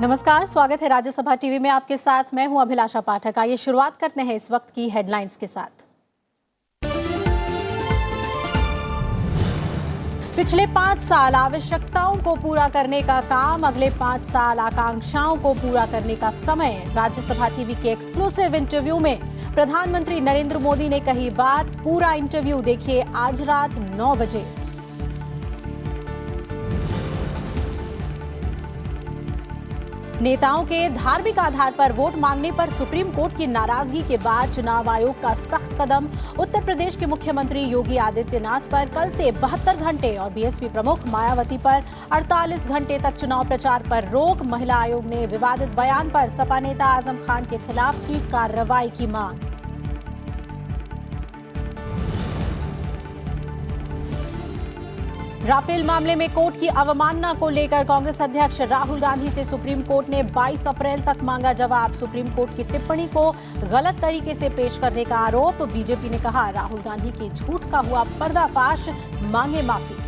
नमस्कार, स्वागत है राज्यसभा टीवी में। आपके साथ मैं हूं अभिलाषा पाठक। आइए शुरुआत करते हैं इस वक्त की हेडलाइंस के साथ। पिछले 5 साल आवश्यकताओं को पूरा करने का काम, अगले 5 साल आकांक्षाओं को पूरा करने का समय। राज्यसभा टीवी के एक्सक्लूसिव इंटरव्यू में प्रधानमंत्री नरेंद्र मोदी ने कही बात। पूरा इंटरव्यू देखिए आज रात 9 बजे। नेताओं के धार्मिक आधार पर वोट मांगने पर सुप्रीम कोर्ट की नाराजगी के बाद चुनाव आयोग का सख्त कदम। उत्तर प्रदेश के मुख्यमंत्री योगी आदित्यनाथ पर कल से 72 घंटे और बीएसपी प्रमुख मायावती पर 48 घंटे तक चुनाव प्रचार पर रोक। महिला आयोग ने विवादित बयान पर सपा नेता आजम खान के खिलाफ की कार्रवाई की मांग। राफेल मामले में कोर्ट की अवमानना को लेकर कांग्रेस अध्यक्ष राहुल गांधी से सुप्रीम कोर्ट ने 22 अप्रैल तक मांगा जवाब। सुप्रीम कोर्ट की टिप्पणी को गलत तरीके से पेश करने का आरोप। बीजेपी ने कहा राहुल गांधी के झूठ का हुआ पर्दाफाश, मांगे माफी।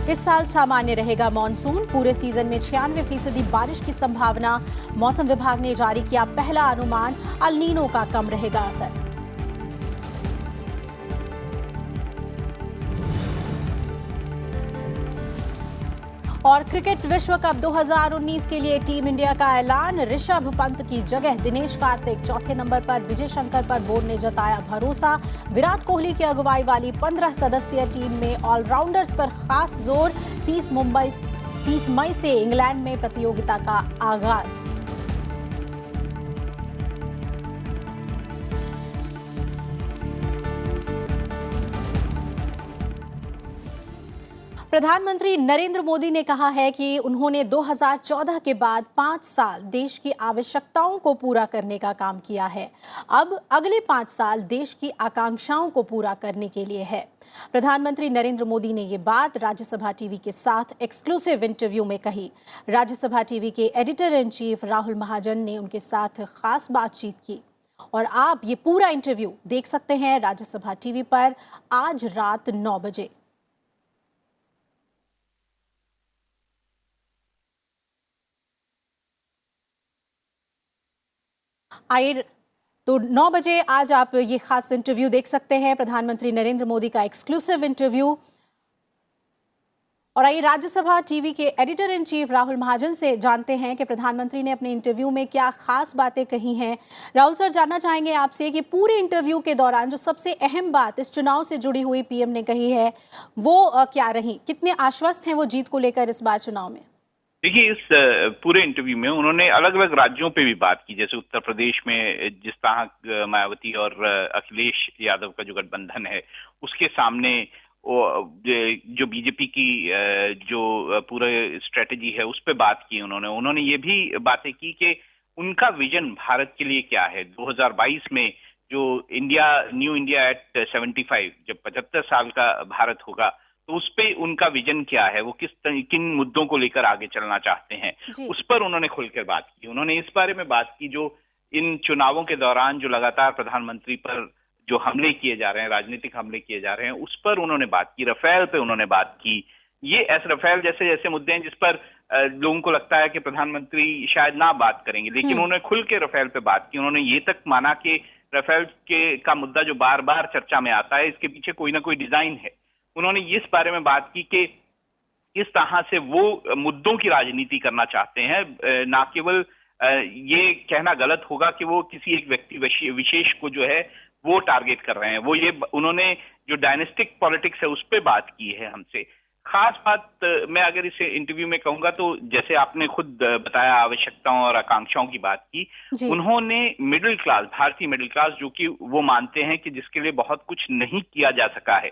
इस साल सामान्य रहेगा मॉनसून, पूरे सीजन में 96% बारिश की संभावना। मौसम विभाग ने जारी किया पहला अनुमान, अल नीनो का कम रहेगा असर। और क्रिकेट विश्व कप 2019 के लिए टीम इंडिया का ऐलान। ऋषभ पंत की जगह दिनेश कार्तिक, चौथे नंबर पर विजय शंकर पर बोर्ड ने जताया भरोसा। विराट कोहली की अगुवाई वाली 15 सदस्यीय टीम में ऑलराउंडर्स पर खास जोर। 30 मई से इंग्लैंड में प्रतियोगिता का आगाज। प्रधानमंत्री नरेंद्र मोदी ने कहा है कि उन्होंने 2014 के बाद 5 साल देश की आवश्यकताओं को पूरा करने का काम किया है। अब अगले 5 साल देश की आकांक्षाओं को पूरा करने के लिए है। प्रधानमंत्री नरेंद्र मोदी ने ये बात राज्यसभा टीवी के साथ एक्सक्लूसिव इंटरव्यू में कही। राज्यसभा टीवी के एडिटर इन चीफ राहुल महाजन ने उनके साथ खास बातचीत की और आप ये पूरा इंटरव्यू देख सकते हैं राज्यसभा टीवी पर आज रात 9 बजे। आइए तो 9 बजे आज आप ये खास इंटरव्यू देख सकते हैं, प्रधानमंत्री नरेंद्र मोदी का एक्सक्लूसिव इंटरव्यू। और आइए राज्यसभा टीवी के एडिटर इन चीफ राहुल महाजन से जानते हैं कि प्रधानमंत्री ने अपने इंटरव्यू में क्या खास बातें कही हैं। राहुल सर, जानना चाहेंगे आपसे कि पूरे इंटरव्यू के दौरान जो सबसे अहम बात इस चुनाव से जुड़ी हुई पीएम ने कही है वो क्या रही? कितने आश्वस्त हैं वो जीत को लेकर इस बार चुनाव में? देखिए, इस पूरे इंटरव्यू में उन्होंने अलग अलग राज्यों पे भी बात की। जैसे उत्तर प्रदेश में जिस तरह मायावती और अखिलेश यादव का जो गठबंधन है उसके सामने जो बीजेपी की जो पूरा स्ट्रेटेजी है उस पे बात की। उन्होंने ये भी बातें की कि उनका विजन भारत के लिए क्या है। 2022 में जो न्यू इंडिया एट 75, जब 75 साल का भारत होगा तो उस पे उनका विजन क्या है, वो किन मुद्दों को लेकर आगे चलना चाहते हैं, उस पर उन्होंने खुलकर बात की। उन्होंने इस बारे में बात की जो इन चुनावों के दौरान जो लगातार प्रधानमंत्री पर जो हमले किए जा रहे हैं, राजनीतिक हमले किए जा रहे हैं, उस पर उन्होंने बात की। रफेल पे उन्होंने बात की। ये रफेल जैसे जैसे मुद्दे हैं जिस पर लोगों को लगता है कि प्रधानमंत्री शायद ना बात करेंगे, लेकिन उन्होंने खुल के रफेल पे बात की। उन्होंने ये तक माना कि रफेल का मुद्दा जो बार बार चर्चा में आता है, इसके पीछे कोई ना कोई डिजाइन है। उन्होंने इस बारे में बात की कि इस तरह से वो मुद्दों की राजनीति करना चाहते हैं, ना केवल ये कहना गलत होगा कि वो किसी एक व्यक्ति विशेष को जो है वो टारगेट कर रहे हैं। उन्होंने जो डायनेस्टिक पॉलिटिक्स है उस पर बात की है हमसे। खास बात मैं अगर इस इंटरव्यू में कहूंगा तो जैसे आपने खुद बताया आवश्यकताओं और आकांक्षाओं की बात की। उन्होंने मिडिल क्लास, भारतीय मिडिल क्लास, जो कि वो मानते हैं कि जिसके लिए बहुत कुछ नहीं किया जा सका है,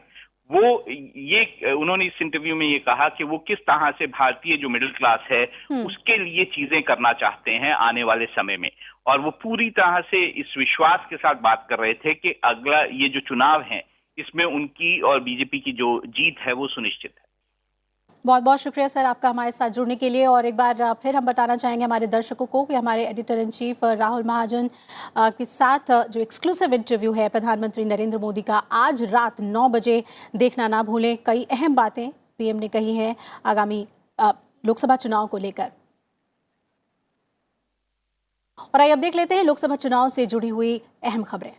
उन्होंने इस इंटरव्यू में ये कहा कि वो किस तरह से भारतीय जो मिडिल क्लास है उसके लिए चीजें करना चाहते हैं आने वाले समय में। और वो पूरी तरह से इस विश्वास के साथ बात कर रहे थे कि अगला ये जो चुनाव है इसमें उनकी और बीजेपी की जो जीत है वो सुनिश्चित है। बहुत बहुत शुक्रिया सर आपका हमारे साथ जुड़ने के लिए। और एक बार फिर हम बताना चाहेंगे हमारे दर्शकों को कि हमारे एडिटर इन चीफ राहुल महाजन के साथ जो एक्सक्लूसिव इंटरव्यू है प्रधानमंत्री नरेंद्र मोदी का, आज रात 9 बजे देखना ना भूलें। कई अहम बातें पीएम ने कही हैं आगामी लोकसभा चुनाव को लेकर। और आइए अब देख लेते हैं लोकसभा चुनाव से जुड़ी हुई अहम खबरें।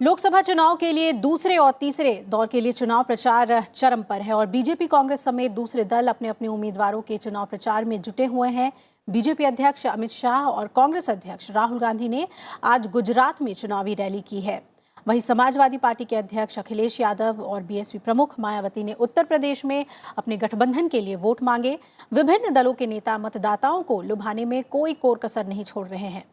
लोकसभा चुनाव के लिए दूसरे और तीसरे दौर के लिए चुनाव प्रचार चरम पर है और बीजेपी, कांग्रेस समेत दूसरे दल अपने अपने उम्मीदवारों के चुनाव प्रचार में जुटे हुए हैं। बीजेपी अध्यक्ष अमित शाह और कांग्रेस अध्यक्ष राहुल गांधी ने आज गुजरात में चुनावी रैली की है। वहीं समाजवादी पार्टी के अध्यक्ष अखिलेश यादव और बीएसपी प्रमुख मायावती ने उत्तर प्रदेश में अपने गठबंधन के लिए वोट मांगे। विभिन्न दलों के नेता मतदाताओं को लुभाने में कोई कोर कसर नहीं छोड़ रहे हैं।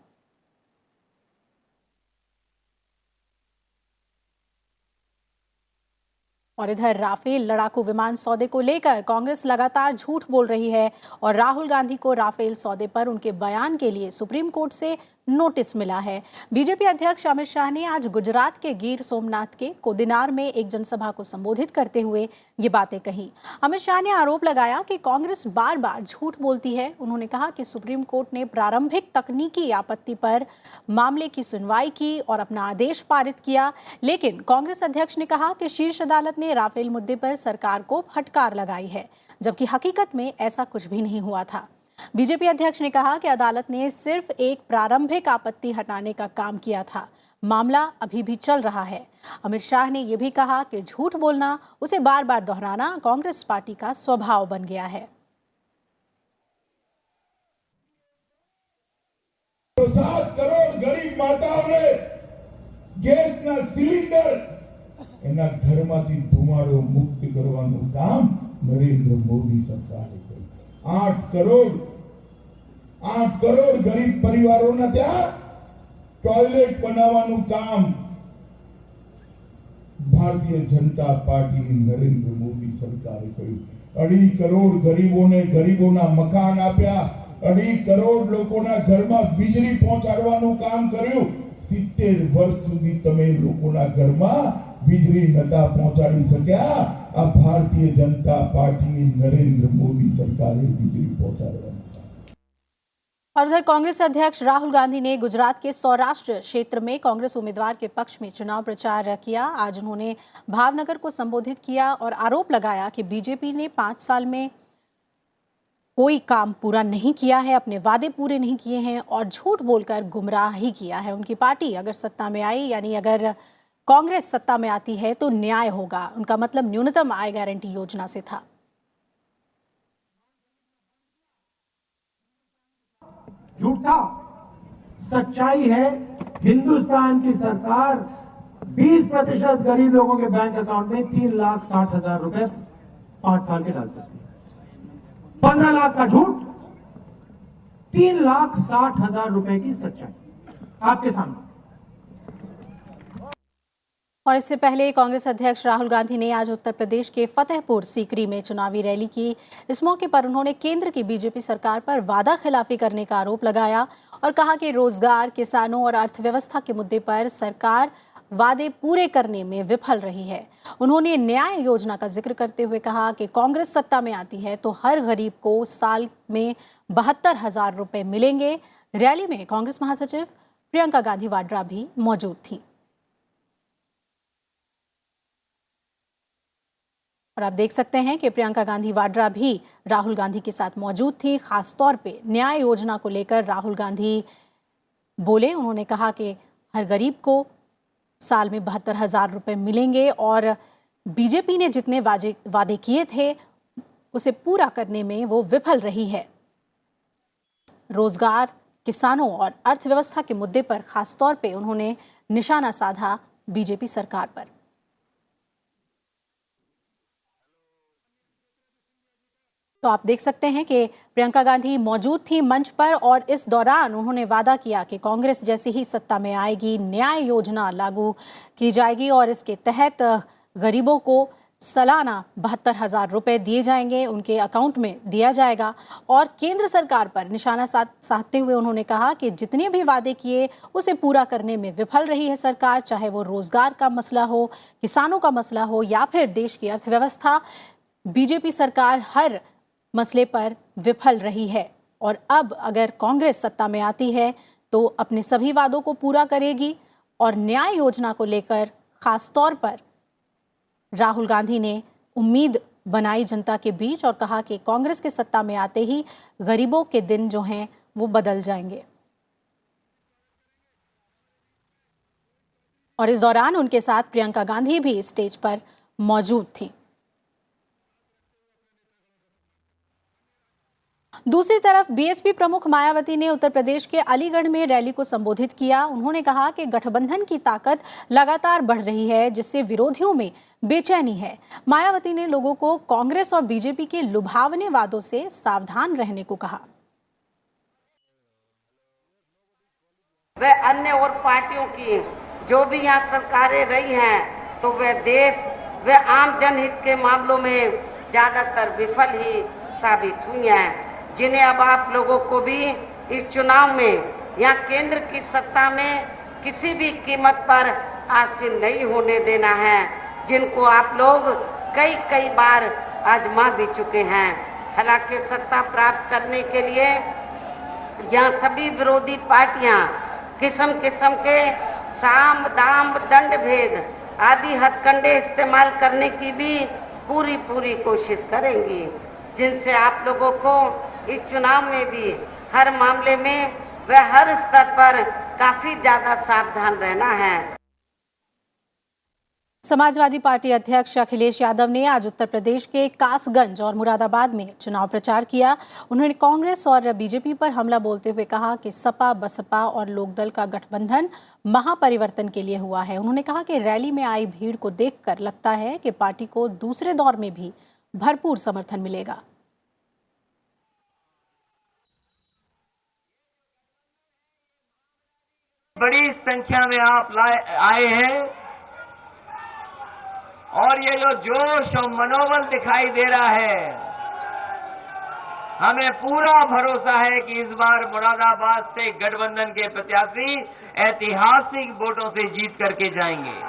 और इधर राफेल लड़ाकू विमान सौदे को लेकर कांग्रेस लगातार झूठ बोल रही है और राहुल गांधी को राफेल सौदे पर उनके बयान के लिए सुप्रीम कोर्ट से नोटिस मिला है। बीजेपी अध्यक्ष अमित शाह ने आज गुजरात के गिर सोमनाथ के कोदिनार में एक जनसभा को संबोधित करते हुए ये बातें कही। अमित शाह ने आरोप लगाया कि कांग्रेस बार बार झूठ बोलती है। उन्होंने कहा कि सुप्रीम कोर्ट ने प्रारंभिक तकनीकी आपत्ति पर मामले की सुनवाई की और अपना आदेश पारित किया, लेकिन कांग्रेस अध्यक्ष ने कहा कि शीर्ष अदालत ने राफेल मुद्दे पर सरकार को फटकार लगाई है, जबकि हकीकत में ऐसा कुछ भी नहीं हुआ था। बीजेपी अध्यक्ष ने कहा कि अदालत ने सिर्फ एक प्रारंभिक आपत्ति हटाने का काम किया था, मामला अभी भी चल रहा है। अमित शाह ने यह भी कहा कि झूठ बोलना, उसे बार बार दोहराना कांग्रेस पार्टी का स्वभाव बन गया है। 7 करोड़ गरीब माताओने ગેસના સિલિન્ડર એના ઘરમાંથી ધુમાડો મુક્ત કરવાનું કામ નરેન્દ્ર મોદી સરકારે કર્યું। 8 કરોડ ગરીબ પરિવારોના ત્યાં ટોયલેટ બનાવવાનું કામ ભારતીય જનતા પાર્ટીની નરેન્દ્ર મોદી સરકારે કર્યું। 2.5 કરોડ ગરીબોને ગરીબોના મકાન આપ્યા। 2.5 કરોડ લોકોના ઘરમાં વીજળી પહોંચાડવાનું કામ કર્યું। 70 વર્ષ સુધી તમે લોકોના ઘરમાં વીજળી નતા પહોંચાડી શક્યા। આ ભારતીય જનતા પાર્ટીની નરેન્દ્ર મોદી સરકારે વીજળી પહોંચાડવાનું। और उधर कांग्रेस अध्यक्ष राहुल गांधी ने गुजरात के सौराष्ट्र क्षेत्र में कांग्रेस उम्मीदवार के पक्ष में चुनाव प्रचार किया। आज उन्होंने भावनगर को संबोधित किया और आरोप लगाया कि बीजेपी ने 5 साल में कोई काम पूरा नहीं किया है, अपने वादे पूरे नहीं किए हैं और झूठ बोलकर गुमराह ही किया है। उनकी पार्टी अगर सत्ता में आई, यानी अगर कांग्रेस सत्ता में आती है तो न्याय होगा। उनका मतलब न्यूनतम आय गारंटी योजना से था। झूठा सच्चाई है, हिंदुस्तान की सरकार 20% गरीब लोगों के बैंक अकाउंट में 3,60,000 रुपए 5 साल के डाल सकती है। 15 लाख का झूठ, 3,60,000 रुपए की सच्चाई आपके सामने। और इससे पहले कांग्रेस अध्यक्ष राहुल गांधी ने आज उत्तर प्रदेश के फतेहपुर सीकरी में चुनावी रैली की। इस मौके पर उन्होंने केंद्र की बीजेपी सरकार पर वादा खिलाफी करने का आरोप लगाया और कहा कि रोजगार, किसानों और अर्थव्यवस्था के मुद्दे पर सरकार वादे पूरे करने में विफल रही है। उन्होंने न्याय योजना का जिक्र करते हुए कहा कि कांग्रेस सत्ता में आती है तो हर गरीब को साल में 72,000 रुपए मिलेंगे। रैली में कांग्रेस महासचिव प्रियंका गांधी वाड्रा भी मौजूद थी। और आप देख सकते हैं कि प्रियंका गांधी वाड्रा भी राहुल गांधी के साथ मौजूद थी। खासतौर पे न्याय योजना को लेकर राहुल गांधी बोले। उन्होंने कहा कि हर गरीब को साल में 72,000 रुपए मिलेंगे और बीजेपी ने जितने वादे किए थे उसे पूरा करने में वो विफल रही है। रोजगार, किसानों और अर्थव्यवस्था के मुद्दे पर खासतौर पे उन्होंने निशाना साधा बीजेपी सरकार पर। तो आप देख सकते हैं कि प्रियंका गांधी मौजूद थी मंच पर और इस दौरान उन्होंने वादा किया कि कांग्रेस जैसे ही सत्ता में आएगी न्याय योजना लागू की जाएगी और इसके तहत गरीबों को सालाना 72,000 रुपए दिए जाएंगे, उनके अकाउंट में दिया जाएगा। और केंद्र सरकार पर निशाना साधते हुए उन्होंने कहा कि जितने भी वादे किए उसे पूरा करने में विफल रही है सरकार, चाहे वो रोजगार का मसला हो, किसानों का मसला हो या फिर देश की अर्थव्यवस्था। बीजेपी सरकार हर मसले पर विफल रही है और अब अगर कांग्रेस सत्ता में आती है तो अपने सभी वादों को पूरा करेगी। और न्याय योजना को लेकर खास तौर पर राहुल गांधी ने उम्मीद बनाई जनता के बीच और कहा कि कांग्रेस के सत्ता में आते ही गरीबों के दिन जो हैं वो बदल जाएंगे। और इस दौरान उनके साथ प्रियंका गांधी भी स्टेज पर मौजूद थी। दूसरी तरफ बीएसपी प्रमुख मायावती ने उत्तर प्रदेश के अलीगढ़ में रैली को संबोधित किया। उन्होंने कहा कि गठबंधन की ताकत लगातार बढ़ रही है, जिससे विरोधियों में बेचैनी है। मायावती ने लोगों को कांग्रेस और बीजेपी के लुभावने वादों से सावधान रहने को कहा। वे अन्य और पार्टियों की जो भी यहाँ सरकारें रही हैं तो वे देश वे आम जनहित के मामलों में ज्यादातर विफल ही साबित हुई हैं, जिन्हें अब आप लोगों को भी इस चुनाव में या केंद्र की सत्ता में किसी भी कीमत पर आसीन नहीं होने देना है, जिनको आप लोग कई बार आजमा भी चुके हैं। हालांकि सत्ता प्राप्त करने के लिए यहाँ सभी विरोधी पार्टियां किस्म किस्म के साम दाम दंड भेद आदि हथकंडे इस्तेमाल करने की भी पूरी कोशिश करेंगी, जिनसे आप लोगों को इस चुनाव में भी हर मामले में व हर स्तर पर काफी ज्यादा सावधान रहना है। समाजवादी पार्टी अध्यक्ष अखिलेश यादव ने आज उत्तर प्रदेश के कासगंज और मुरादाबाद में चुनाव प्रचार किया। उन्होंने कांग्रेस और बीजेपी पर हमला बोलते हुए कहा कि सपा बसपा और लोकदल का गठबंधन महापरिवर्तन के लिए हुआ है। उन्होंने कहा कि रैली में आई भीड़ को देखकर लगता है कि पार्टी को दूसरे दौर में भी भरपूर समर्थन मिलेगा। बड़ी संख्या में आप आए हैं और ये जो जोश और मनोबल दिखाई दे रहा है, हमें पूरा भरोसा है कि इस बार मुरादाबाद से गठबंधन के प्रत्याशी ऐतिहासिक वोटों से जीत करके जाएंगे।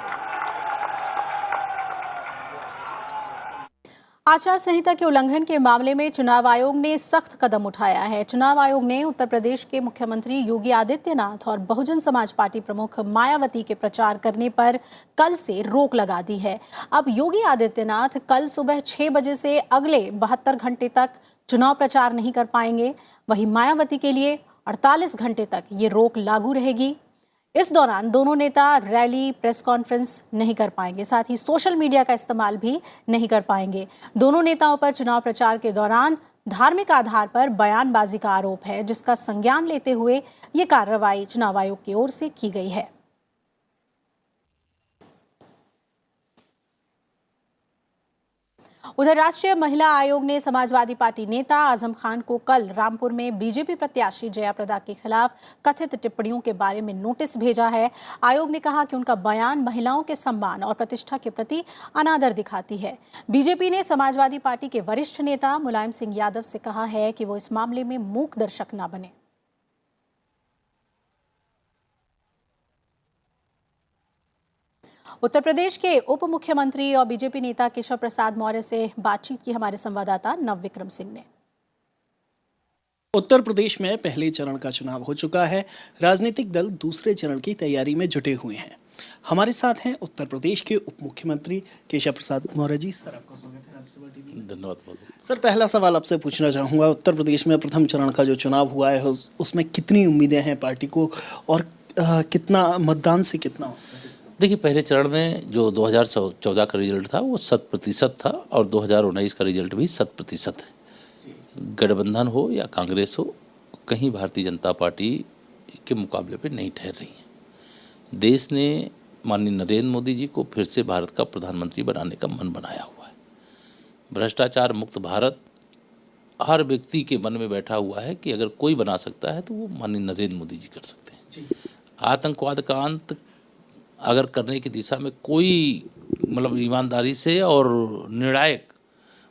आचार संहिता के उल्लंघन के मामले में चुनाव आयोग ने सख्त कदम उठाया है। चुनाव आयोग ने उत्तर प्रदेश के मुख्यमंत्री योगी आदित्यनाथ और बहुजन समाज पार्टी प्रमुख मायावती के प्रचार करने पर कल से रोक लगा दी है। अब योगी आदित्यनाथ कल सुबह 6 बजे से अगले 72 घंटे तक चुनाव प्रचार नहीं कर पाएंगे। वहीं मायावती के लिए 48 घंटे तक ये रोक लागू रहेगी। इस दौरान दोनों नेता रैली, प्रेस कॉन्फ्रेंस नहीं कर पाएंगे, साथ ही सोशल मीडिया का इस्तेमाल भी नहीं कर पाएंगे। दोनों नेताओं पर चुनाव प्रचार के दौरान धार्मिक आधार पर बयानबाजी का आरोप है, जिसका संज्ञान लेते हुए ये कार्रवाई चुनाव आयोग की ओर से की गई है। उधर राष्ट्रीय महिला आयोग ने समाजवादी पार्टी नेता आजम खान को कल रामपुर में बीजेपी प्रत्याशी जया प्रदा के खिलाफ कथित टिप्पणियों के बारे में नोटिस भेजा है। आयोग ने कहा कि उनका बयान महिलाओं के सम्मान और प्रतिष्ठा के प्रति अनादर दिखाती है। बीजेपी ने समाजवादी पार्टी के वरिष्ठ नेता मुलायम सिंह यादव से कहा है कि वो इस मामले में मूक दर्शक न बने। उत्तर प्रदेश के उप मुख्यमंत्री और बीजेपी नेता केशव प्रसाद मौर्य से बातचीत की हमारे संवाददाता नव विक्रम सिंह ने। उत्तर प्रदेश में पहले चरण का चुनाव हो चुका है। राजनीतिक दल दूसरे चरण की तैयारी में जुटे हुए हैं। हमारे साथ हैं उत्तर प्रदेश के उप मुख्यमंत्री केशव प्रसाद मौर्य जी। सर, आपका स्वागत है राज्यसभा टीवी में। धन्यवाद। सर, पहला सवाल आपसे पूछना चाहूँगा, उत्तर प्रदेश में प्रथम चरण का जो चुनाव हुआ है उसमें कितनी उम्मीदें हैं पार्टी को और कितना मतदान से कितना हो सकता है? देखिए, पहले चरण में जो 2014 का रिजल्ट था वो 100% था और 2019 का रिजल्ट भी 100% है। गठबंधन हो या कांग्रेस हो, कहीं भारतीय जनता पार्टी के मुकाबले पे नहीं ठहर रही है। देश ने माननीय नरेंद्र मोदी जी को फिर से भारत का प्रधानमंत्री बनाने का मन बनाया हुआ है। भ्रष्टाचार मुक्त भारत हर व्यक्ति के मन में बैठा हुआ है कि अगर कोई बना सकता है तो वो माननीय नरेंद्र मोदी जी कर सकते हैं। आतंकवाद का अंत अगर करने की दिशा में कोई मतलब ईमानदारी से और निर्णायक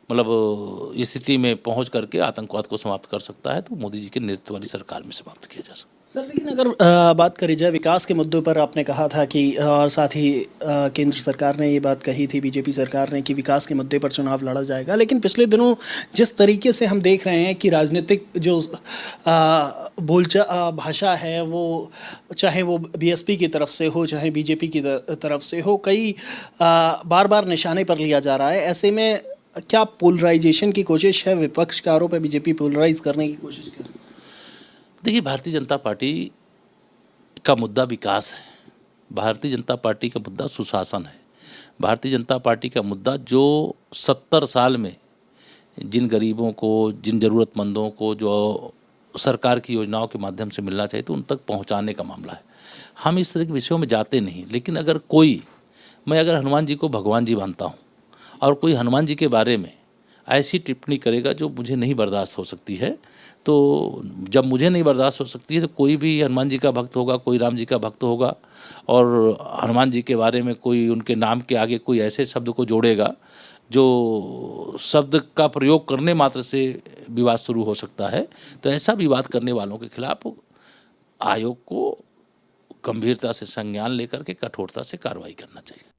मतलब स्थिति में पहुंच करके आतंकवाद को समाप्त कर सकता है तो मोदी जी के नेतृत्व वाली सरकार में समाप्त किया जा सकता है। सर लेकिन अगर बात करी जाए विकास के मुद्दों पर, आपने कहा था कि और साथ ही केंद्र सरकार ने ये बात कही थी, बीजेपी सरकार ने, कि विकास के मुद्दे पर चुनाव लड़ा जाएगा, लेकिन पिछले दिनों जिस तरीके से हम देख रहे हैं कि राजनीतिक जो भाषा है वो चाहे वो बीएसपी की तरफ से हो चाहे बीजेपी की तरफ से हो, कई बार बार निशाने पर लिया जा रहा है। ऐसे में क्या पोलराइजेशन की कोशिश है? विपक्ष का आरोप है बीजेपी पोलराइज करने की कोशिश कर रही है। देखिए, भारतीय जनता पार्टी का मुद्दा विकास है, भारतीय जनता पार्टी का मुद्दा सुशासन है, भारतीय जनता पार्टी का मुद्दा जो 70 साल में जिन गरीबों को, जिन ज़रूरतमंदों को जो सरकार की योजनाओं के माध्यम से मिलना चाहिए तो उन तक पहुंचाने का मामला है। हम इस तरह के विषयों में जाते नहीं, लेकिन अगर कोई, मैं अगर हनुमान जी को भगवान जी मानता हूँ और कोई हनुमान जी के बारे में ऐसी टिप्पणी करेगा जो मुझे नहीं बर्दाश्त हो सकती है, तो जब मुझे नहीं बर्दाश्त हो सकती है तो कोई भी हनुमान जी का भक्त होगा, कोई राम जी का भक्त होगा और हनुमान जी के बारे में कोई उनके नाम के आगे कोई ऐसे शब्द को जोड़ेगा जो शब्द का प्रयोग करने मात्र से विवाद शुरू हो सकता है। तो ऐसा विवाद करने वालों के खिलाफ आयोग को गंभीरता से संज्ञान लेकर के कठोरता से कार्रवाई करना चाहिए।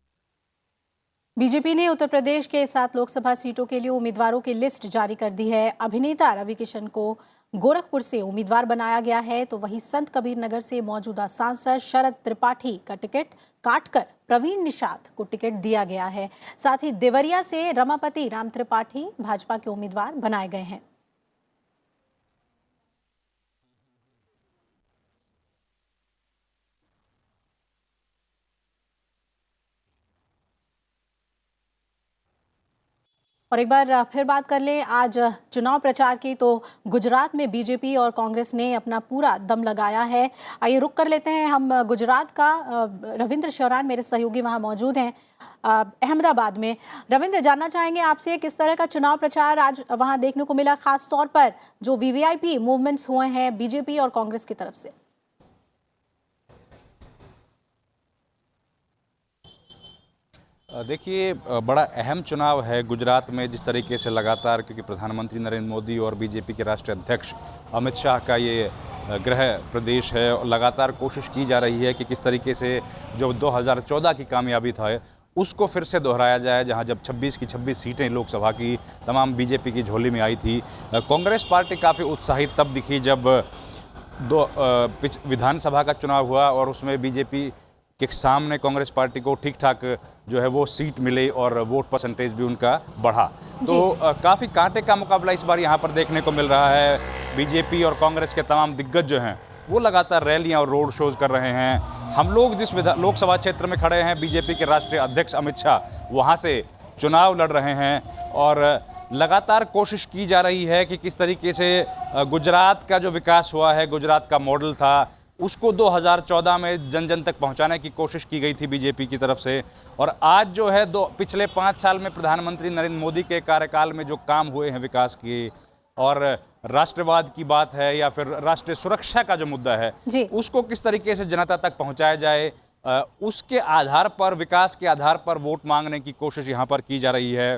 बीजेपी ने उत्तर प्रदेश के 7 लोकसभा सीटों के लिए उम्मीदवारों की लिस्ट जारी कर दी है। अभिनेता रवि किशन को गोरखपुर से उम्मीदवार बनाया गया है, तो वहीं संत कबीर नगर से मौजूदा सांसद शरद त्रिपाठी का टिकट काटकर प्रवीण निषाद को टिकट दिया गया है। साथ ही देवरिया से रमापति राम त्रिपाठी भाजपा के उम्मीदवार बनाए गए हैं। और एक बार फिर बात कर लें आज चुनाव प्रचार की, तो गुजरात में बीजेपी और कांग्रेस ने अपना पूरा दम लगाया है। आइए रुक कर लेते हैं हम गुजरात का। रविंद्र शौरान मेरे सहयोगी वहां मौजूद हैं अहमदाबाद में। रविंद्र, जानना चाहेंगे आपसे किस तरह का चुनाव प्रचार आज वहां देखने को मिला, खास तौर पर जो वीवीआईपी मूवमेंट्स हुए हैं बीजेपी और कांग्रेस की तरफ से। देखिए, बड़ा अहम चुनाव है गुजरात में, जिस तरीके से लगातार, क्योंकि प्रधानमंत्री नरेंद्र मोदी और बीजेपी के राष्ट्रीय अध्यक्ष अमित शाह का ये गृह प्रदेश है और लगातार कोशिश की जा रही है कि किस तरीके से जो 2014 की कामयाबी था उसको फिर से दोहराया जाए, जहां जब 26 की 26 सीटें लोकसभा की तमाम बीजेपी की झोली में आई थी। कांग्रेस पार्टी काफ़ी उत्साहित तब दिखी जब विधानसभा का चुनाव हुआ और उसमें बीजेपी के सामने कांग्रेस पार्टी को ठीक ठाक जो है वो सीट मिले और वोट परसेंटेज भी उनका बढ़ा। तो काफ़ी कांटे का मुकाबला इस बार यहाँ पर देखने को मिल रहा है। बीजेपी और कांग्रेस के तमाम दिग्गज जो हैं वो लगातार रैलियाँ और रोड शोज कर रहे हैं। हम लोग जिस लोकसभा क्षेत्र में खड़े हैं, बीजेपी के राष्ट्रीय अध्यक्ष अमित शाह वहाँ से चुनाव लड़ रहे हैं और लगातार कोशिश की जा रही है कि किस तरीके से गुजरात का जो विकास हुआ है, गुजरात का मॉडल था, उसको 2014 में जन जन तक पहुंचाने की कोशिश की गई थी बीजेपी की तरफ से। और आज जो है पिछले 5 साल में प्रधानमंत्री नरेंद्र मोदी के कार्यकाल में जो काम हुए हैं विकास के, और राष्ट्रवाद की बात है या फिर राष्ट्रीय सुरक्षा का जो मुद्दा है उसको किस तरीके से जनता तक पहुंचाया जाए, उसके आधार पर, विकास के आधार पर वोट मांगने की कोशिश यहाँ पर की जा रही है।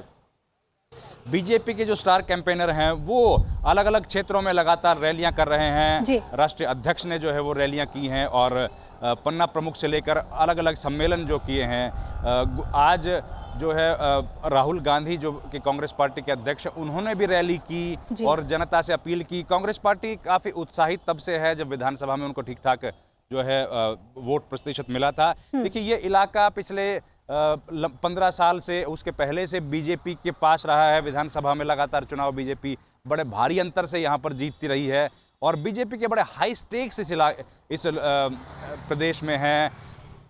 बीजेपी के जो स्टार कैंपेनर हैं वो अलग अलग क्षेत्रों में लगातार रैलियां कर रहे हैं। राष्ट्रीय अध्यक्ष ने जो है वो रैलियां की हैं और पन्ना प्रमुख से लेकर अलग अलग सम्मेलन जो किए हैं। आज जो है राहुल गांधी जो कि कांग्रेस पार्टी के अध्यक्ष, उन्होंने भी रैली की और जनता से अपील की। कांग्रेस पार्टी काफ़ी उत्साहित तब से है जब विधानसभा में उनको ठीक ठाक जो है वोट प्रतिशत मिला था। देखिए, ये इलाका पिछले 15 साल से, उसके पहले से बीजेपी के पास रहा है। विधानसभा में लगातार चुनाव बीजेपी बड़े भारी अंतर से यहाँ पर जीतती रही है और बीजेपी के बड़े हाई स्टेक्स इस प्रदेश में हैं।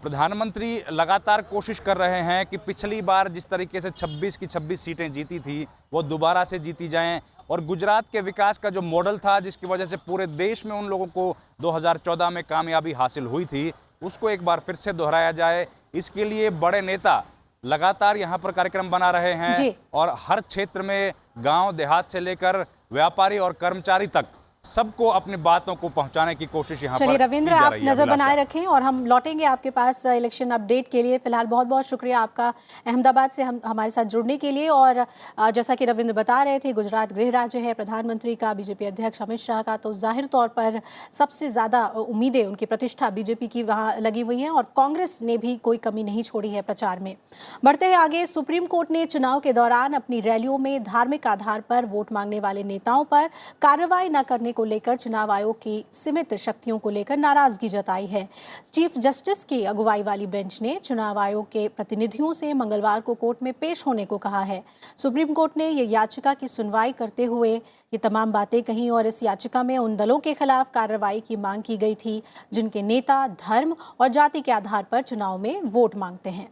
प्रधानमंत्री लगातार कोशिश कर रहे हैं कि पिछली बार जिस तरीके से 26 की 26 सीटें जीती थी वो दोबारा से जीती जाएं और गुजरात के विकास का जो मॉडल था, जिसकी वजह से पूरे देश में उन लोगों को 2014 में कामयाबी हासिल हुई थी, उसको एक बार फिर से दोहराया जाए। इसके लिए बड़े नेता लगातार यहाँ पर कार्यक्रम बना रहे हैं और हर क्षेत्र में, गांव देहात से लेकर व्यापारी और कर्मचारी तक सबको अपनी बातों को पहुंचाने की कोशिश यहाँ पर चलिए की रविंद्र, जा आप रही है। नजर अभिलाषा। बनाए रखें और हम लौटेंगे आपके पास इलेक्शन अपडेट के लिए। फिलहाल बहुत बहुत शुक्रिया आपका अहमदाबाद से हमारे साथ जुड़ने के लिए। और जैसा कि रविंद्र बता रहे थे, गुजरात गृह राज्य है प्रधानमंत्री का, बीजेपी अध्यक्ष अमित शाह का, तो जाहिर तौर पर सबसे ज़्यादा उम्मीदें, उनकी प्रतिष्ठा बीजेपी की वहाँ लगी हुई हैं और कांग्रेस ने भी कोई कमी नहीं छोड़ी है प्रचार में। बढ़ते हैं आगे। सुप्रीम कोर्ट ने चुनाव के दौरान अपनी रैलियों में धार्मिक आधार पर वोट मांगने वाले नेताओं पर कार्रवाई न करने को लेकर चुनाव आयोग की सीमित शक्तियों को लेकर नाराजगी जताई है। चीफ जस्टिस की अगुवाई वाली बेंच ने चुनाव आयोग के प्रतिनिधियों से मंगलवार को कोर्ट में पेश होने को कहा है। सुप्रीम कोर्ट ने ये याचिका की सुनवाई करते हुए ये तमाम बातें कही और इस याचिका में उन दलों के खिलाफ कार्रवाई की मांग की गई थी जिनके नेता धर्म और जाति के आधार पर चुनाव में वोट मांगते हैं।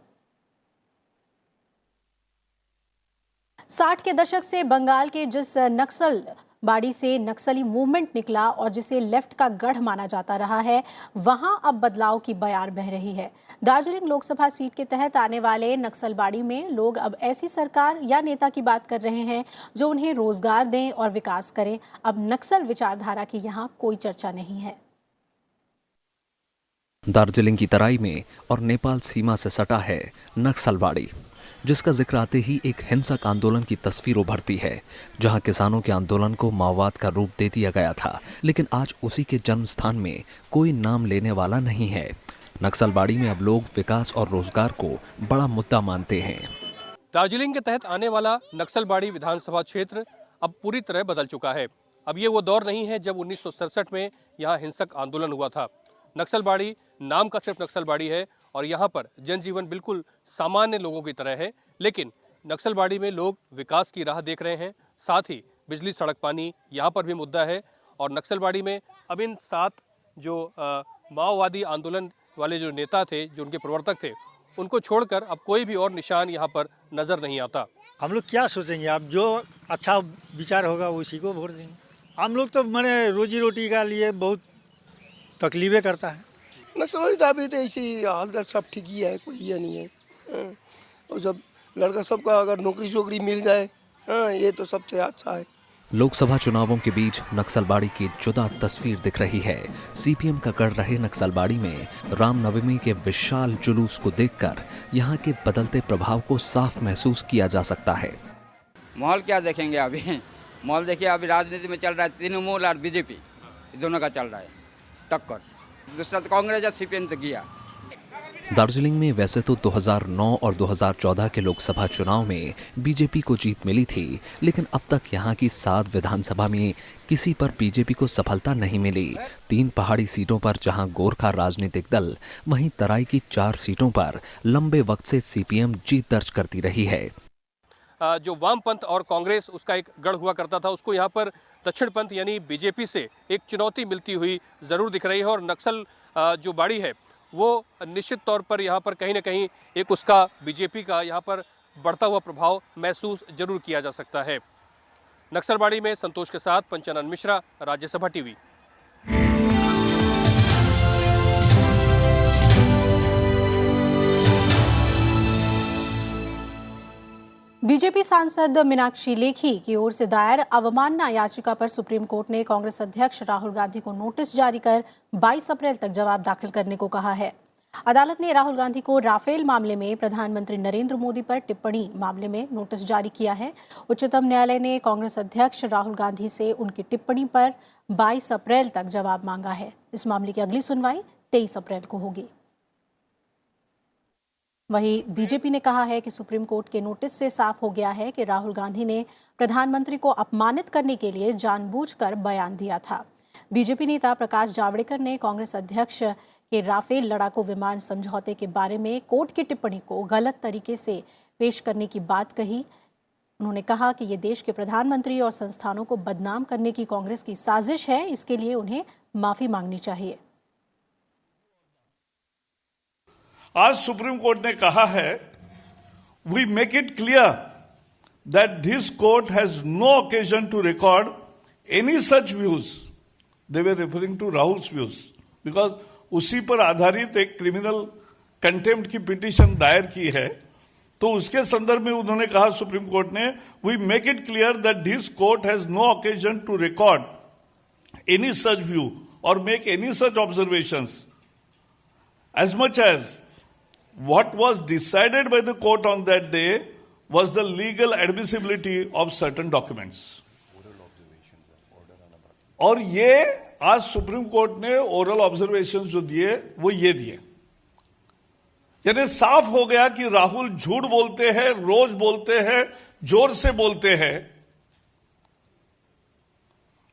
60 के दशक से बंगाल के जिस नक्सल बाड़ी से नक्सली मूवमेंट निकला और जिसे लेफ्ट का गढ़ माना जाता रहा है, वहां अब बदलाव की बयार बह रही है। दार्जिलिंग लोकसभा सीट के तहत आने वाले नक्सलबाड़ी में लोग अब ऐसी सरकार या नेता की बात कर रहे हैं जो उन्हें रोजगार दें और विकास करें। अब नक्सल विचारधारा की यहां कोई चर्चा नहीं है। दार्जिलिंग की तराई में और नेपाल सीमा से सटा है नक्सलबाड़ी, जिसका जिक्र आते ही एक हिंसक आंदोलन की तस्वीर उभरती है, जहां किसानों के आंदोलन को माओवाद का रूप दे दिया गया था। लेकिन आज उसी के जन्म स्थान में कोई नाम लेने वाला नहीं है। नक्सलबाड़ी में अब लोग विकास और रोजगार को बड़ा मुद्दा मानते हैं। दार्जिलिंग के तहत आने वाला नक्सलबाड़ी विधानसभा क्षेत्र अब पूरी तरह बदल चुका है। अब ये वो दौर नहीं है जब 1967 में यहाँ हिंसक आंदोलन हुआ था। नक्सलबाड़ी नाम का सिर्फ नक्सलबाड़ी है और यहाँ पर जनजीवन बिल्कुल सामान्य लोगों की तरह है। लेकिन नक्सलबाड़ी में लोग विकास की राह देख रहे हैं, साथ ही बिजली, सड़क, पानी यहाँ पर भी मुद्दा है। और नक्सलबाड़ी में अब इन 7 जो माओवादी आंदोलन वाले जो नेता थे, जो उनके प्रवर्तक थे, उनको छोड़कर अब कोई भी और निशान यहाँ पर नजर नहीं आता। हम लोग क्या सोचेंगे, अब जो अच्छा विचार होगा उसी को वोट देंगे। हम लोग तो मैंने रोजी रोटी का लिए बहुत तकलीफें करता है। नक्सलबाड़ी तो अभी तो ऐसी हालत सब ठीक ही है, कोई ये नहीं है। और सब लड़का सबका अगर नौकरी मिल जाए, ये तो सबसे अच्छा है। लोकसभा चुनावों के बीच नक्सलबाड़ी की जुदा तस्वीर दिख रही है। सीपीएम का गढ़ रहे नक्सलबाड़ी में रामनवमी के विशाल जुलूस को देखकर यहाँ के बदलते प्रभाव को साफ महसूस किया जा सकता है। माहौल क्या देखेंगे अभी? माहौल देखिए, अभी राजनीति में चल रहा है तृणमूल और बीजेपी, दोनों का चल रहा है टक्कर। दूसरा तो कांग्रेस या सीपीएम से किया। दार्जिलिंग में वैसे तो 2009 और 2014 के लोकसभा चुनाव में बीजेपी को जीत मिली थी, लेकिन अब तक यहाँ की 7 विधानसभा में किसी पर बीजेपी को सफलता नहीं मिली। 3 पहाड़ी सीटों पर जहाँ गोरखा राजनीतिक दल, वहीं तराई की 4 सीटों पर लंबे वक्त से सीपीएम जीत दर्ज करती रही है। जो वामपंथ और कांग्रेस उसका एक गढ़ हुआ करता था, उसको यहाँ पर दक्षिणपंथ यानी बीजेपी से एक चुनौती मिलती हुई जरूर दिख रही है। और नक्सल जो बाड़ी है वो निश्चित तौर पर यहाँ पर कहीं ना कहीं एक उसका बीजेपी का यहाँ पर बढ़ता हुआ प्रभाव महसूस जरूर किया जा सकता है। नक्सलबाड़ी में संतोष के साथ पंचानन मिश्रा, राज्यसभा टीवी। बीजेपी सांसद मीनाक्षी लेखी की ओर से दायर अवमानना याचिका पर सुप्रीम कोर्ट ने कांग्रेस अध्यक्ष राहुल गांधी को नोटिस जारी कर 22 अप्रैल तक जवाब दाखिल करने को कहा है। अदालत ने राहुल गांधी को राफेल मामले में प्रधानमंत्री नरेंद्र मोदी पर टिप्पणी मामले में नोटिस जारी किया है। उच्चतम न्यायालय ने कांग्रेस अध्यक्ष राहुल गांधी से उनकी टिप्पणी पर 22 अप्रैल तक जवाब मांगा है। इस मामले की अगली सुनवाई 23 अप्रैल को होगी। वहीं बीजेपी ने कहा है कि सुप्रीम कोर्ट के नोटिस से साफ हो गया है कि राहुल गांधी ने प्रधानमंत्री को अपमानित करने के लिए जानबूझकर बयान दिया था। बीजेपी नेता प्रकाश जावड़ेकर ने कांग्रेस अध्यक्ष के राफेल लड़ाकू विमान समझौते के बारे में कोर्ट की टिप्पणी को गलत तरीके से पेश करने की बात कही। उन्होंने कहा कि ये देश के प्रधानमंत्री और संस्थानों को बदनाम करने की कांग्रेस की साजिश है, इसके लिए उन्हें माफी मांगनी चाहिए। आज सुप्रीम कोर्ट ने कहा है, we make it clear that this court has no occasion to record any such views. They were referring to Rahul's views, because उसी पर आधारित एक क्रिमिनल कंटेम्प्ट की पिटीशन दायर की है। तो उसके संदर्भ में उन्होंने कहा सुप्रीम कोर्ट ने, we make it clear that this court has no occasion to record any such view or make any such observations as much as what was decided by the court on that day was the legal admissibility of certain documents. और ये आज supreme court ने oral observations जो दिए वो ये दिए, यानी साफ हो गया कि राहुल झूठ बोलते हैं, रोज बोलते हैं, जोर से बोलते हैं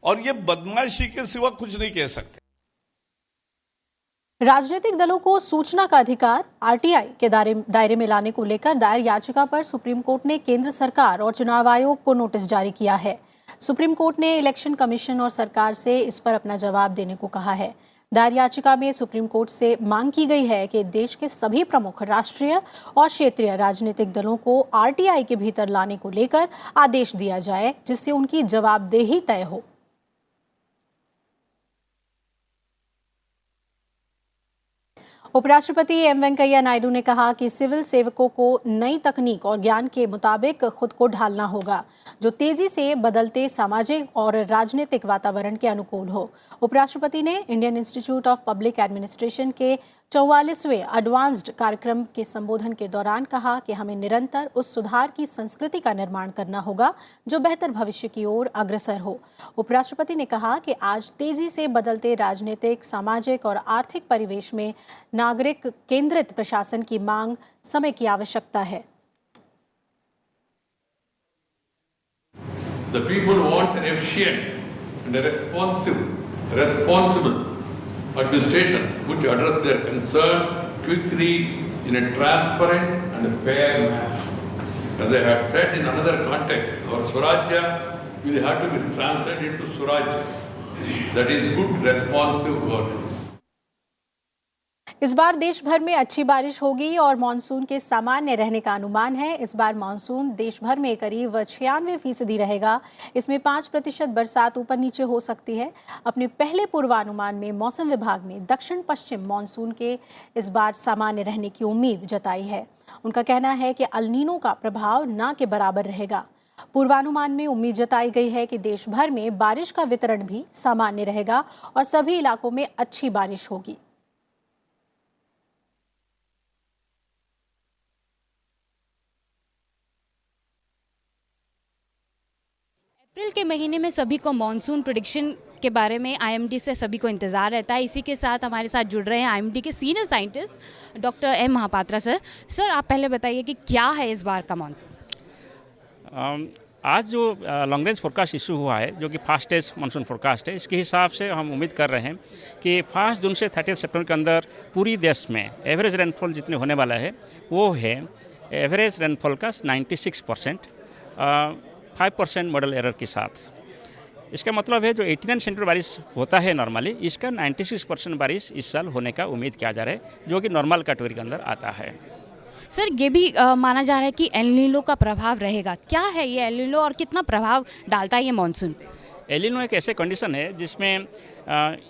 और ये बदमाशी के सिवा कुछ नहीं कह सकते। राजनीतिक दलों को सूचना का अधिकार आरटीआई के दायरे में लाने को लेकर दायर याचिका पर सुप्रीम कोर्ट ने केंद्र सरकार और चुनाव आयोग को नोटिस जारी किया है। सुप्रीम कोर्ट ने इलेक्शन कमीशन और सरकार से इस पर अपना जवाब देने को कहा है। दायर याचिका में सुप्रीम कोर्ट से मांग की गई है कि देश के सभी प्रमुख राष्ट्रीय और क्षेत्रीय राजनीतिक दलों को आरटीआई के भीतर लाने को लेकर आदेश दिया जाए, जिससे उनकी जवाबदेही तय हो। उपराष्ट्रपति एम वेंकैया नायडू ने कहा कि सिविल सेवकों को नई तकनीक और ज्ञान के मुताबिक खुद को ढालना होगा, जो तेजी से बदलते सामाजिक और राजनीतिक वातावरण के अनुकूल हो। उपराष्ट्रपति ने Indian institute of public administration के 44वें एडवांस्ड कार्यक्रम के संबोधन के दौरान कहा कि हमें निरंतर उस सुधार की संस्कृति का निर्माण करना होगा जो बेहतर भविष्य की ओर अग्रसर हो। उपराष्ट्रपति ने कहा कि आज तेजी से बदलते राजनीतिक, सामाजिक और आर्थिक परिवेश में नागरिक केंद्रित प्रशासन की मांग समय की आवश्यकता है। The people want an efficient and a responsible administration which address their concern quickly in a transparent and a fair manner. As I had said in another context, our Swarajya will have to be translated into Swarajya, that is good responsive governance. इस बार देश भर में अच्छी बारिश होगी और monsoon के सामान्य रहने का अनुमान है। इस बार मानसून देश भर में करीब 96% रहेगा। इसमें 5% बरसात ऊपर नीचे हो सकती है। अपने पहले पूर्वानुमान में मौसम विभाग ने दक्षिण पश्चिम मानसून के इस बार सामान्य रहने की उम्मीद जताई है। उनका कहना है कि अल नीनो का प्रभाव ना के बराबर रहेगा। पूर्वानुमान में उम्मीद जताई गई है कि देश भर में बारिश का वितरण भी सामान्य रहेगा और सभी इलाकों में अच्छी बारिश होगी। अप्रैल के महीने में सभी को मॉनसून प्रेडिक्शन के बारे में आईएमडी से सभी को इंतज़ार रहता है। इसी के साथ हमारे साथ जुड़ रहे हैं आईएमडी के senior scientist doctor M Mahapatra sir. Sir, आप पहले बताइए कि क्या है इस बार का मॉनसून? आज जो लॉन्ग रेंज फोरकास्ट इशू हुआ है, जो कि फास्टेस्ट मानसून फोरकास्ट है, इसके हिसाब से हम उम्मीद कर रहे हैं कि 5 जून से 30 सितंबर के अंदर पूरी देश में एवरेज रेनफॉल जितने होने वाला है वो है एवरेज रेनफॉल का 96%, 5% मॉडल एरर के साथ। इसका मतलब है जो 89 सेंटीमीटर बारिश होता है नॉर्मली, इसका 96% बारिश इस साल होने का उम्मीद किया जा रहा है, जो कि नॉर्मल कैटेगरी के अंदर आता है। सर, ये भी माना जा रहा है कि एल नीनो का प्रभाव रहेगा। क्या है ये एल नीनो और कितना प्रभाव डालता है ये मानसून पे? एल नीनो एक ऐसे कंडीशन है जिसमें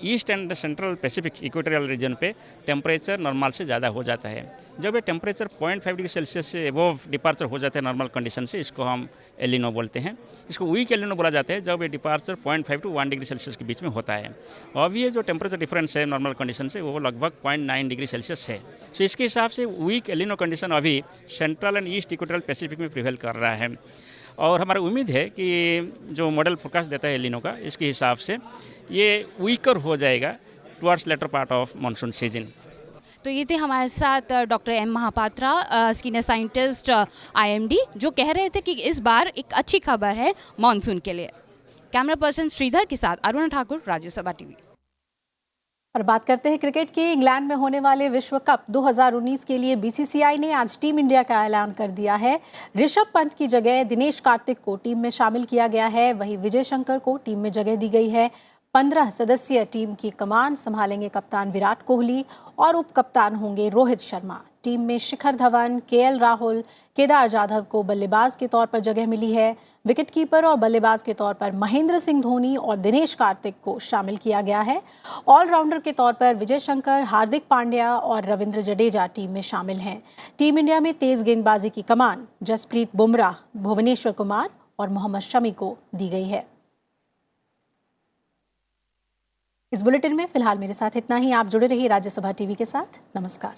east and central Pacific equatorial region पे टेम्परेचर नॉर्मल से ज़्यादा हो जाता है। जब ये टेम्परेचर 0.5 डिग्री सेल्सियस से एबोव डिपार्चर हो जाता है नॉर्मल कंडीशन से, इसको हम एल नीनो बोलते हैं। इसको वीक एल नीनो बोला जाता है जब ये डिपार्चर 0.5 to 1 डिग्री सेल्सियस के बीच में होता है। अब ये जो टेम्परेचर डिफरेंस है नॉर्मल कंडीशन से वो लगभग 0.9 डिग्री सेल्सियस है। तो इसके हिसाब से वीक एल नीनो कंडीशन अभी central and east equatorial Pacific में प्रिवेल कर रहा है। और हमारी उम्मीद है कि जो मॉडल फोरकास्ट देता है एल नीनो का, इसके हिसाब से ये वीकर हो जाएगा towards later part of monsoon season. तो ये थे हमारे साथ doctor M Mahapatra, senior scientist IMD, जो कह रहे थे कि इस बार एक अच्छी खबर है मानसून के लिए। कैमरा पर्सन श्रीधर के साथ अरुण ठाकुर, राज्यसभा टीवी। और बात करते हैं क्रिकेट की। इंग्लैंड में होने वाले विश्व कप 2019 के लिए बीसीसीआई ने आज टीम इंडिया का ऐलान कर दिया है। ऋषभ पंत की जगह दिनेश कार्तिक को टीम में शामिल किया गया है। वहीं विजय शंकर को टीम में जगह दी गई है। 15 सदस्यीय टीम की कमान संभालेंगे कप्तान विराट कोहली और उप कप्तान होंगे रोहित शर्मा। टीम में शिखर धवन, केएल राहुल, केदार जाधव को बल्लेबाज के तौर पर जगह मिली है। विकेटकीपर और बल्लेबाज के तौर पर महेंद्र सिंह धोनी और दिनेश कार्तिक को शामिल किया गया है। ऑलराउंडर के तौर पर विजय शंकर, हार्दिक पांड्या और रविंद्र जडेजा टीम में शामिल हैं। टीम इंडिया में तेज गेंदबाजी की कमान जसप्रीत बुमराह, भुवनेश्वर कुमार और मोहम्मद शमी को दी गई है। इस बुलेटिन में फिलहाल मेरे साथ इतना ही। आप जुड़े रहिए राज्यसभा टीवी के साथ। नमस्कार।